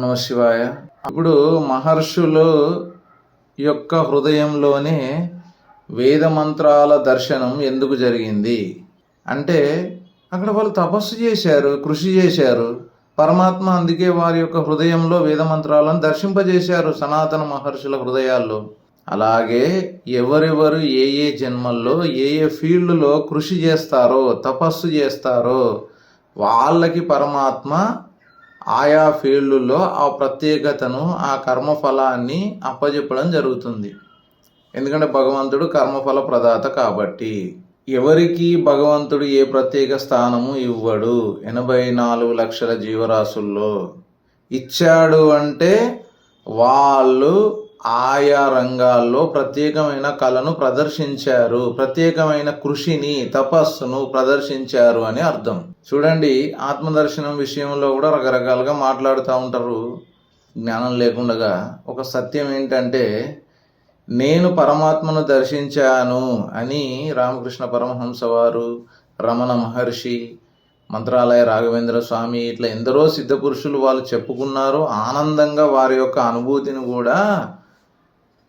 నమ శివాయ. ఇప్పుడు మహర్షులు యొక్క హృదయంలోనే వేద మంత్రాల దర్శనం ఎందుకు జరిగింది అంటే, అక్కడ వాళ్ళు తపస్సు చేశారు, కృషి చేశారు. పరమాత్మ అందుకే వారి యొక్క హృదయంలో వేద మంత్రాలను దర్శింపజేశారు సనాతన మహర్షుల హృదయాల్లో. అలాగే ఎవరెవరు ఏ ఏ జన్మల్లో ఏ ఏ ఫీల్డ్లో కృషి చేస్తారో, తపస్సు చేస్తారో వాళ్ళకి పరమాత్మ ఆయా ఫీల్డ్లో ఆ ప్రత్యేకతను, ఆ కర్మఫలాన్ని అప్పజెప్పడం జరుగుతుంది. ఎందుకంటే భగవంతుడు కర్మఫల ప్రదాత కాబట్టి. ఎవరికి భగవంతుడు ఏ ప్రత్యేక స్థానము ఇవ్వడు. 84 లక్షల జీవరాశుల్లో ఇచ్చాడు అంటే వాళ్ళు ఆయా రంగాల్లో ప్రత్యేకమైన కళను ప్రదర్శించారు, ప్రత్యేకమైన కృషిని, తపస్సును ప్రదర్శించారు అని అర్థం. చూడండి, ఆత్మదర్శనం విషయంలో కూడా రకరకాలుగా మాట్లాడుతూ ఉంటారు జ్ఞానం లేకుండా. ఒక సత్యం ఏంటంటే, నేను పరమాత్మను దర్శించాను అని రామకృష్ణ పరమహంస వారు, రమణ మహర్షి, మంత్రాలయ రాఘవేంద్ర స్వామి, ఇట్లా ఎందరో సిద్ధపురుషులు వాళ్ళు చెప్పుకున్నారు. ఆనందంగా వారి యొక్క అనుభూతిని కూడా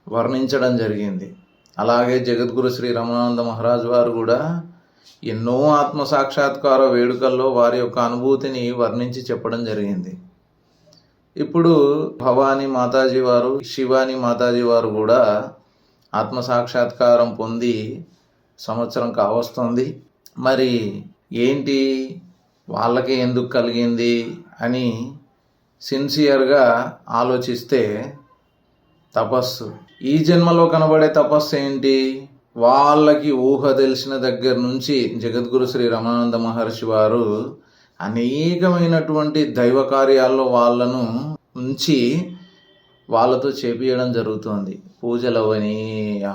వర్ణించడం జరిగింది. అలాగే జగద్గురు శ్రీ రమణానంద మహారాజ్ వారు కూడా ఎన్నో ఆత్మసాక్షాత్కార వేడుకల్లో వారి యొక్క అనుభూతిని వర్ణించి చెప్పడం జరిగింది. ఇప్పుడు భవానీ మాతాజీ వారు, శివాని మాతాజీ వారు కూడా ఆత్మసాక్షాత్కారం పొంది సంవత్సరం కావస్తుంది. మరి ఏంటి వాళ్ళకి ఎందుకు కలిగింది అని సిన్సియర్గా ఆలోచిస్తే, తపస్సు. ఈ జన్మలో కనబడే తపస్సు ఏంటి? వాళ్ళకి ఊహ తెలిసిన దగ్గర నుంచి జగద్గురు శ్రీ రమణానంద మహర్షి వారు అనేకమైనటువంటి దైవ కార్యాల్లో వాళ్ళను ఉంచి వాళ్ళతో చేపియడం జరుగుతుంది. పూజలవని,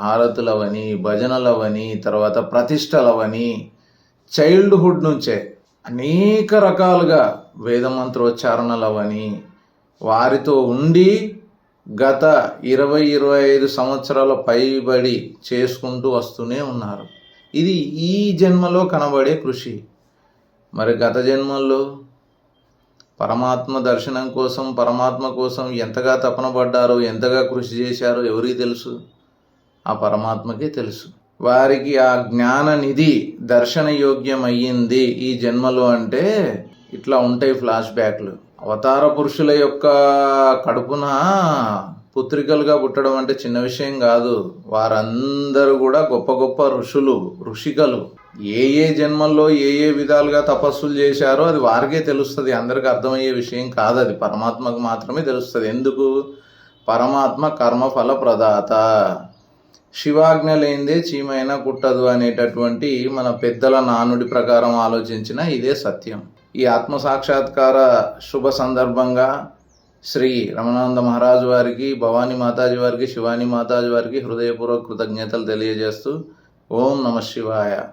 హారతులవని, భజనలవని, తర్వాత ప్రతిష్టలవని, చైల్డ్హుడ్ నుంచే అనేక రకాలుగా వేదమంత్రోచ్చారణలవని వారితో ఉండి గత 20-25 సంవత్సరాల పైబడి చేసుకుంటూ వస్తూనే ఉన్నారు. ఇది ఈ జన్మలో కనబడే కృషి. మరి గత జన్మల్లో పరమాత్మ దర్శనం కోసం, పరమాత్మ కోసం ఎంతగా తపన పడ్డారో, ఎంతగా కృషి చేశారో ఎవరికి తెలుసు? ఆ పరమాత్మకే తెలుసు. వారికి ఆ జ్ఞాన నిధి దర్శన యోగ్యం అయ్యింది ఈ జన్మలో అంటే ఇట్లా ఉంటాయి ఫ్లాష్ బ్యాక్లు. అవతార పురుషుల యొక్క కడుపున పుత్రికలుగా పుట్టడం అంటే చిన్న విషయం కాదు. వారందరూ కూడా గొప్ప గొప్ప ఋషులు, ఋషికలు. ఏ ఏ జన్మల్లో ఏ ఏ విధాలుగా తపస్సులు చేశారో అది వారికే తెలుస్తుంది. అందరికి అర్థమయ్యే విషయం కాదు. అది పరమాత్మకు మాత్రమే తెలుస్తుంది. ఎందుకు? పరమాత్మ కర్మఫల ప్రదాత. శివాజ్ఞ లేనిదే చీమైనా కుట్టదు అనేటటువంటి మన పెద్దల నానుడి ప్రకారం ఆలోచించిన ఇదే సత్యం. ఈ ఆత్మసాక్షాత్కార శుభ సందర్భంగా శ్రీ రమణానంద మహారాజు వారికి, భవానీ మాతాజీ వారికి, శివాని మాతాజీ వారికి హృదయపూర్వక కృతజ్ఞతలు తెలియజేస్తూ ఓం నమ శివాయ.